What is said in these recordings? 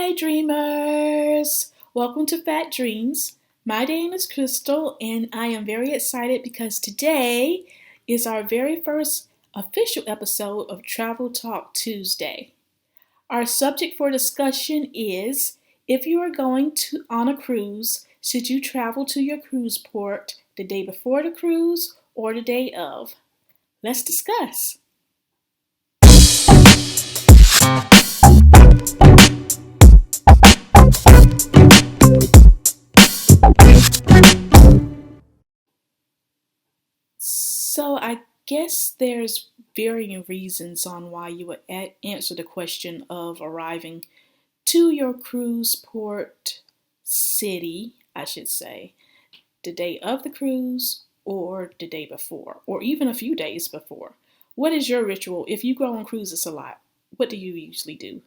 Hi, dreamers! Welcome to Fat Dreams. My name is Crystal, and I am very excited because today is our very first official episode of Travel Talk Tuesday. Our subject for discussion is if you are going on a cruise, should you travel to your cruise port the day before the cruise or the day of? Let's discuss. So I guess there's varying reasons on why you would answer the question of arriving to your cruise port city, I should say, the day of the cruise or the day before, or even a few days before. What is your ritual? If you go on cruises a lot, what do you usually do?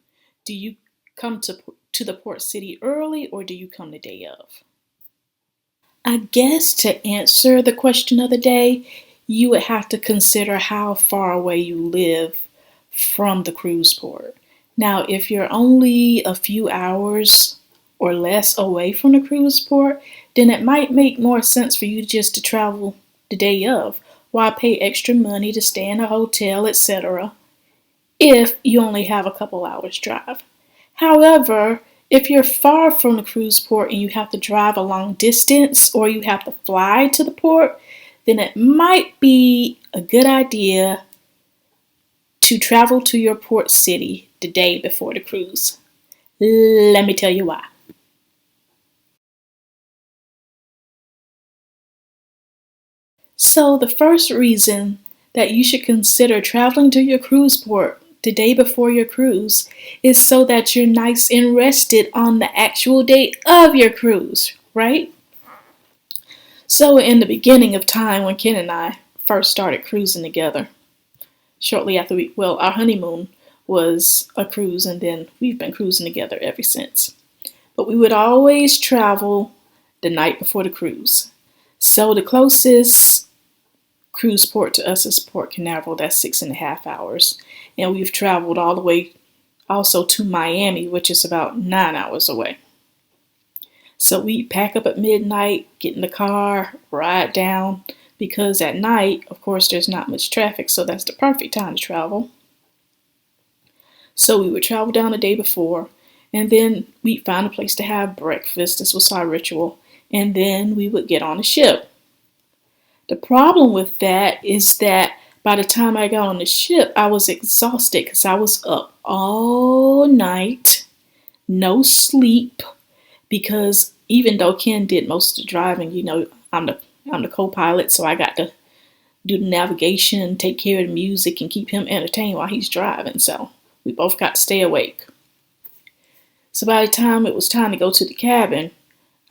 Do you come to the port city early or do you come the day of? I guess to answer the question of the day, you would have to consider how far away you live from the cruise port. Now, if you're only a few hours or less away from the cruise port, then it might make more sense for you just to travel the day of. Why pay extra money to stay in a hotel, etc., if you only have a couple hours drive? However, if you're far from the cruise port and you have to drive a long distance or you have to fly to the port, then it might be a good idea to travel to your port city the day before the cruise. Let me tell you why. So, the first reason that you should consider traveling to your cruise port the day before your cruise is so that you're nice and rested on the actual day of your cruise, right? So, in the beginning of time, when Ken and I first started cruising together, shortly after our honeymoon was a cruise, and then we've been cruising together ever since. But we would always travel the night before the cruise. So, the closest cruise port to us is Port Canaveral, that's 6.5 hours. And we've traveled all the way also to Miami, which is about 9 hours away. So we pack up at midnight, get in the car, ride down, because at night, of course, there's not much traffic, so that's the perfect time to travel. So we would travel down the day before, and then we'd find a place to have breakfast. This was our ritual. And then we would get on the ship. The problem with that is that by the time I got on the ship, I was exhausted because I was up all night, no sleep, because even though Ken did most of the driving, I'm the co-pilot, so I got to do the navigation, take care of the music, and keep him entertained while he's driving. So we both got to stay awake. So by the time it was time to go to the cabin,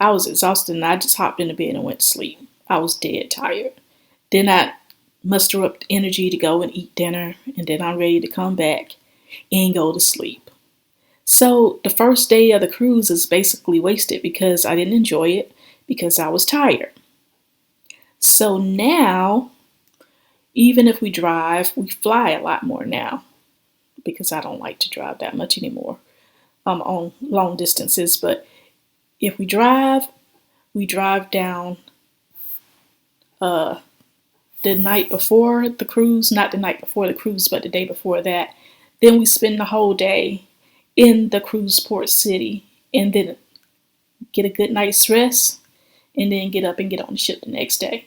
I was exhausted and I just hopped in the bed and went to sleep. I was dead tired. Then I muster up the energy to go and eat dinner, and then I'm ready to come back and go to sleep. So the first day of the cruise is basically wasted because I didn't enjoy it because I was tired. So now, even if we drive, we fly a lot more now because I don't like to drive that much anymore on long distances. But if we drive down the night before the cruise, not the night before the cruise, but the day before that. Then we spend the whole day in the cruise port city and then get a good night's rest and then get up and get on the ship the next day.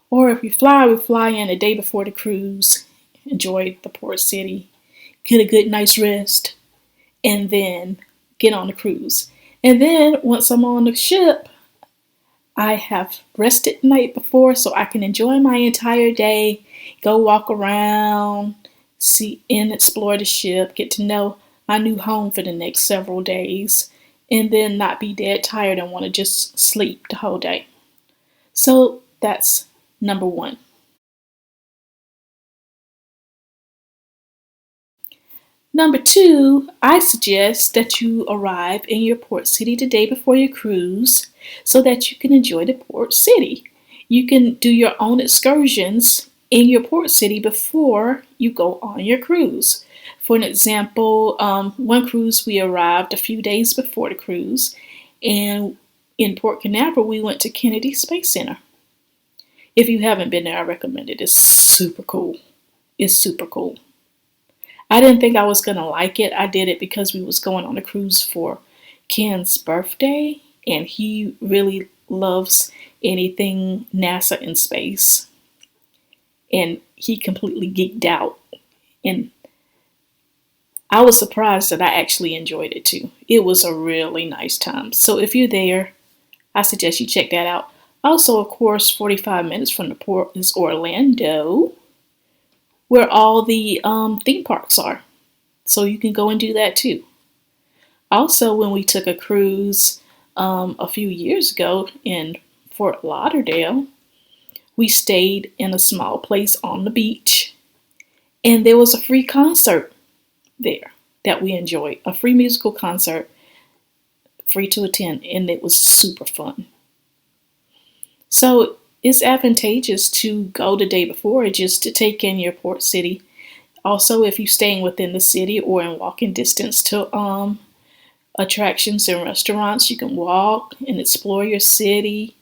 Or if we fly in the day before the cruise, enjoy the port city, get a good night's rest, and then get on the cruise. And then once I'm on the ship, I have rested the night before so I can enjoy my entire day, go walk around, see and explore the ship, get to know my new home for the next several days, and then not be dead tired and want to just sleep the whole day. So that's number one. Number two, I suggest that you arrive in your port city the day before your cruise so that you can enjoy the port city. You can do your own excursions in your port city before you go on your cruise. For an example, one cruise we arrived a few days before the cruise, and in Port Canaveral we went to Kennedy Space Center. If you haven't been there, I recommend it. It's super cool. It's super cool. I didn't think I was gonna like it. I did it because we was going on a cruise for Ken's birthday, and he really loves anything NASA in space. And he completely geeked out. And I was surprised that I actually enjoyed it too. It was a really nice time. So if you're there, I suggest you check that out. Also, of course, 45 minutes from the port is Orlando, where all the theme parks are. So you can go and do that too. Also, when we took a cruise a few years ago in Fort Lauderdale, we stayed in a small place on the beach, and there was a free concert there that we enjoyed. A free musical concert, free to attend, and it was super fun. So it's advantageous to go the day before just to take in your port city. Also, if you're staying within the city or in walking distance to attractions and restaurants, you can walk and explore your city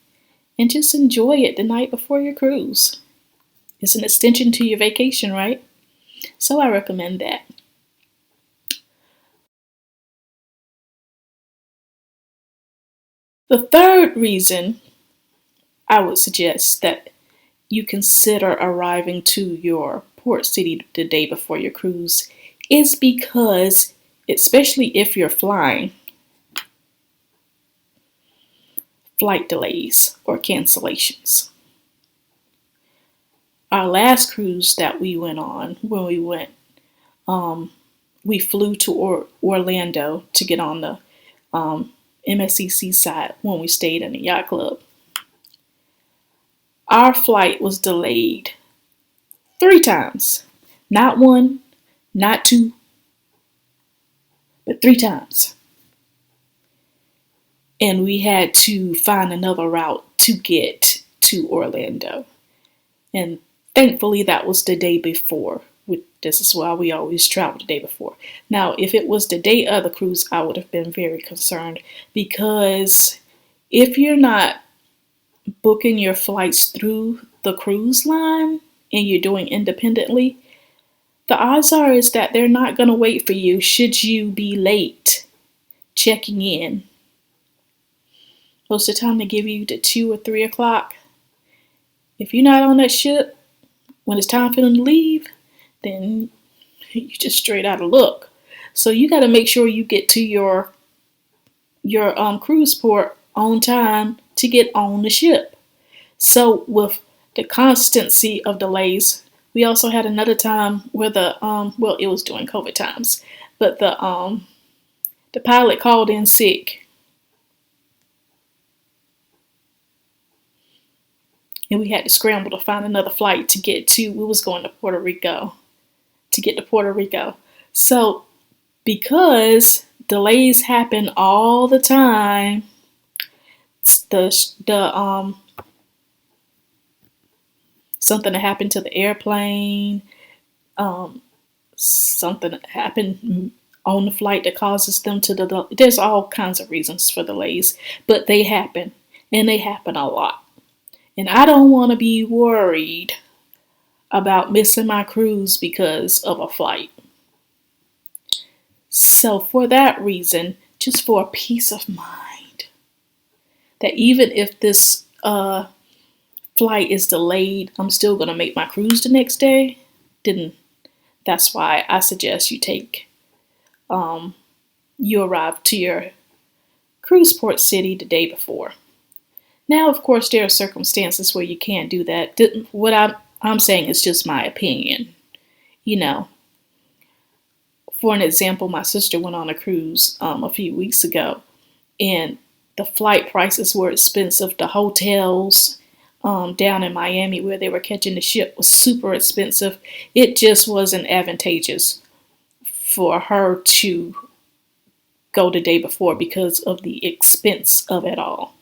and just enjoy it the night before your cruise. It's an extension to your vacation, right? So I recommend that. The third reason I would suggest that you consider arriving to your port city the day before your cruise is because, especially if you're flying, flight delays or cancellations. Our last cruise that we went on, when we flew to Orlando to get on the MSCC side when we stayed in the yacht club. Our flight was delayed 3 times. Not one, not two, but 3 times. And we had to find another route to get to Orlando. And thankfully, that was the day before. This is why we always travel the day before. Now, if it was the day of the cruise, I would have been very concerned, because if you're not booking your flights through the cruise line and you're doing independently, the odds are is that they're not going to wait for you should you be late checking in. Most of the time they give you to 2 or 3 o'clock. If you're not on that ship when it's time for them to leave, then you just straight out of luck. So you got to make sure you get to your cruise port on time to get on the ship. So with the constancy of delays, we also had another time where it was during COVID times, but the pilot called in sick, and we had to scramble to find another flight to get to. We was going to Puerto Rico to get to Puerto Rico. So because delays happen all the time, the something that happened to the airplane, something that happened on the flight that causes them to there's all kinds of reasons for delays, but they happen, and they happen a lot. And I don't want to be worried about missing my cruise because of a flight. So for that reason, just for peace of mind, that even if this flight is delayed, I'm still going to make my cruise the next day, then that's why I suggest you arrive to your cruise port city the day before. Now, of course, there are circumstances where you can't do that. What I'm saying is just my opinion. For an example, my sister went on a cruise a few weeks ago, and the flight prices were expensive. The hotels down in Miami where they were catching the ship was super expensive. It just wasn't advantageous for her to go the day before because of the expense of it all.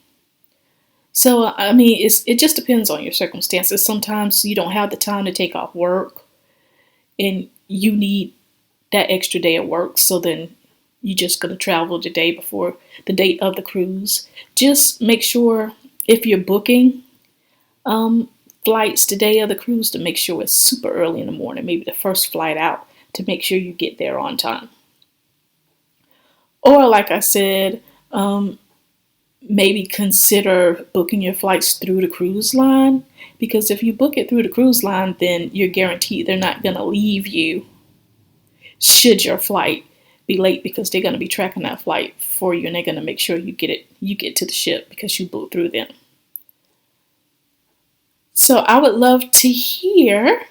So, I mean, it just depends on your circumstances. Sometimes you don't have the time to take off work and you need that extra day at work. So then you're just going to travel the day before the date of the cruise. Just make sure if you're booking um, flights the day of the cruise to make sure it's super early in the morning, maybe the first flight out, to make sure you get there on time. Or like I said, maybe consider booking your flights through the cruise line, because if you book it through the cruise line, then you're guaranteed they're not going to leave you should your flight be late, because they're going to be tracking that flight for you and they're going to make sure you get to the ship because you booked through them. So I would love to hear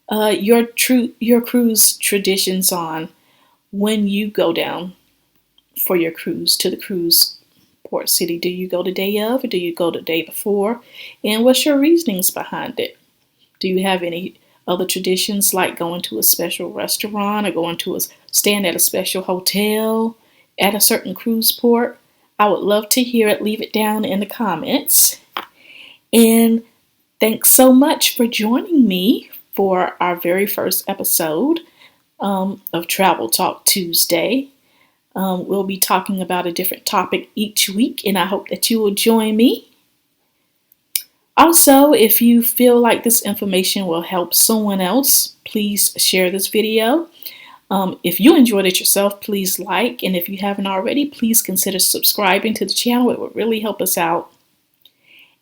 your cruise traditions on when you go down for your cruise to the cruise port city. Do you go the day of, or do you go the day before? And what's your reasonings behind it? Do you have any other traditions, like going to a special restaurant or staying at a special hotel at a certain cruise port? I would love to hear it. Leave it down in the comments. And thanks so much for joining me for our very first episode of Travel Talk Tuesday. We'll be talking about a different topic each week, and I hope that you will join me. Also, if you feel like this information will help someone else, please share this video. If you enjoyed it yourself, please like, and if you haven't already, please consider subscribing to the channel. It would really help us out.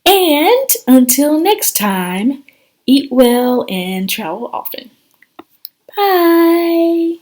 And until next time, eat well and travel often. Bye.